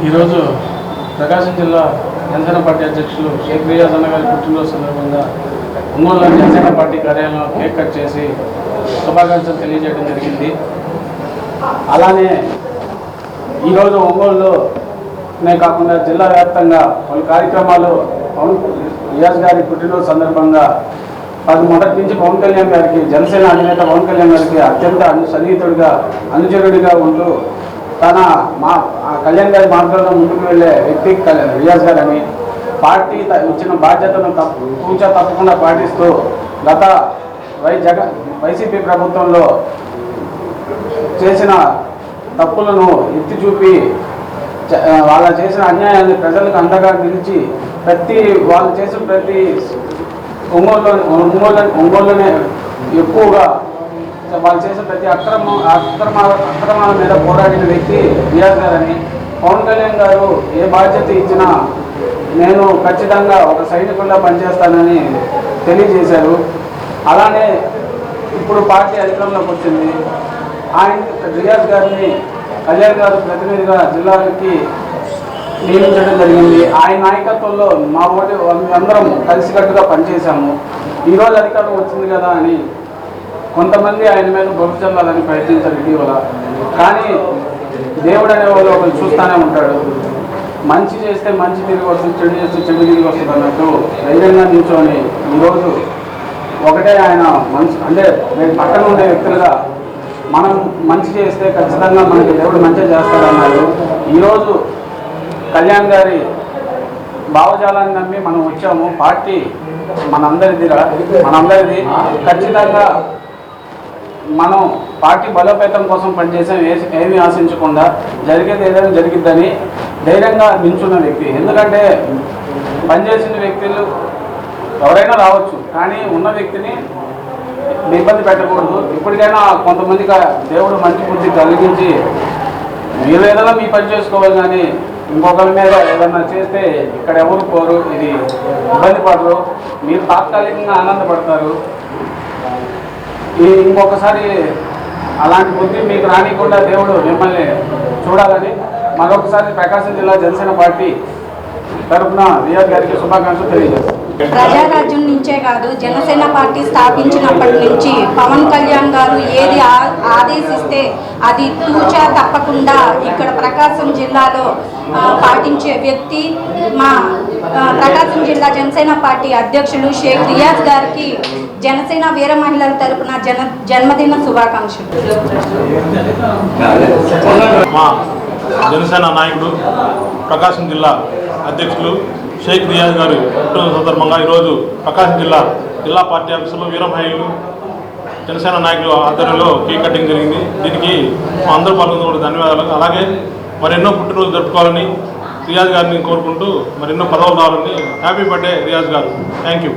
ఈరోజు ప్రకాశం జిల్లా జనసేన పార్టీ అధ్యక్షులు షేక్ రియాజ్ అన్న గారి పుట్టినరోజు సందర్భంగా ఒంగోలులోని జనసేన పార్టీ కార్యాలయంలో కేక్ కట్ చేసి శుభాకాంక్షలు తెలియజేయడం జరిగింది. అలానే ఈరోజు ఒంగోలులోనే కాకుండా జిల్లా వ్యాప్తంగా పలు కార్యక్రమాలు రియాజ్ గారి పుట్టినరోజు సందర్భంగా మొదటి నుంచి పవన్ కళ్యాణ్ గారికి, జనసేన అధినేత పవన్ కళ్యాణ్ గారికి అత్యంత సన్నిహితుడిగా, అనుచరుడిగా ఉంటూ తన కళ్యాణ్ గారి మార్గంలో ముందుకు వెళ్ళే వ్యక్తి రియాజ్ గారు అని, పార్టీ ఇచ్చిన బాధ్యతను తూచా తప్పకుండా పాటిస్తూ గత వైసీపీ ప్రభుత్వంలో చేసిన తప్పులను ఎత్తి చూపి వాళ్ళ చేసిన అన్యాయాన్ని ప్రజలకు అండగా నిలిచి వాళ్ళు చేసిన ప్రతి ఒంగోలులోనే ఎక్కువగా వాళ్ళు చేసిన ప్రతి అక్రమాల మీద పోరాడిన వ్యక్తి రియాజ్ గారని, పవన్ కళ్యాణ్ గారు ఏ బాధ్యత ఇచ్చినా నేను ఖచ్చితంగా ఒక సైనికుల్లా పనిచేస్తానని తెలియజేశారు. అలానే ఇప్పుడు పార్టీ అధికారంలోకి వచ్చింది. రియాజ్ గారిని కళ్యాణ్ గారు ప్రతినిధిగా జిల్లాకి నియమించడం జరిగింది. ఆయన నాయకత్వంలో మా అందరం కలిసికట్టుగా పనిచేశాము. ఈరోజు అధికారం వచ్చింది కదా అని కొంతమంది ఆయన మీద బొగ్గు చల్లాలని ప్రయత్నించారు ఇటీవల. కానీ దేవుడు అనే వాళ్ళు ఒకరు చూస్తూనే ఉంటాడు. మంచి చేస్తే మంచి తిరిగి వస్తుంది, చెడు చేస్తే చెడు తిరిగి వస్తుంది అన్నట్టు ధైర్యంగా నిల్చొని ఈరోజు ఒకటే ఆయన అంటే నేను పక్కన ఉండే వ్యక్తులుగా మనం మంచి చేస్తే ఖచ్చితంగా మనకి దేవుడు మంచిగా చేస్తాడన్నారు. ఈరోజు కళ్యాణ్ గారి భావజాలాన్ని నమ్మి మనం వచ్చాము. పార్టీ మనందరిది ఖచ్చితంగా మనం పార్టీ బలోపేతం కోసం పనిచేసాం. ఏమీ ఆశించకుండా జరిగేది ఏదైనా జరిగిద్దని ధైర్యంగా నిల్చున్న వ్యక్తి. ఎందుకంటే పనిచేసిన వ్యక్తులు ఎవరైనా రావచ్చు, కానీ ఉన్న వ్యక్తిని ఇబ్బంది పెట్టకూడదు. ఇప్పటికైనా కొంతమందికి దేవుడు మంచి బుద్ధి కలిగించి మీరు ఏదైనా మీ పని చేసుకోవాలి, కానీ ఇంకొకరి మీద ఏదన్నా చేస్తే ఇక్కడ ఎవరు పోరు, ఇది ఇబ్బంది పడరు, మీరు తాత్కాలికంగా ఆనందపడతారు. ఇంకొకసారి అలాంటి బుద్ధి మీకు రానికుండా దేవుడు మిమ్మల్ని చూడాలని మరొకసారి ప్రకాశం జిల్లా జనసేన పార్టీ తరఫున రియాజ్ గారికి శుభాకాంక్షలు తెలియజేస్తాను. ప్రజారాజ్యం నుంచే కాదు, జనసేన పార్టీ స్థాపించినప్పటి నుంచి పవన్ కళ్యాణ్ గారు ఏది ఆదేశిస్తే అది తూచా తప్పకుండా ఇక్కడ ప్రకాశం జిల్లాలో పాటించే వ్యక్తి మా ప్రకాశం జిల్లా జనసేన పార్టీ అధ్యక్షులు షేక్ రియాజ్ గారికి జనసేన వీర మహిళల తరపున జన్మదిన శుభాకాంక్షలు. మా జనసేన నాయకుడు ప్రకాశం జిల్లా అధ్యక్షులు షేక్ రియాజ్ గారు పుట్టిన సందర్భంగా ఈరోజు ప్రకాశం జిల్లా పార్టీ ఆఫీసులో వీర మహిళలు జనసేన నాయకులు ఆధ్వర్యంలో కేక్ కటింగ్ జరిగింది. దీనికి మా అందరూ పాల్గొన్న కూడా ధన్యవాదాలు. అలాగే మరెన్నో పుట్టినరోజు జరుపుకోవాలని రియాజ్ గారిని కోరుకుంటూ మరెన్నో పదవులు రావాలని. హ్యాపీ బర్త్డే రియాజ్ గారు. Thank you.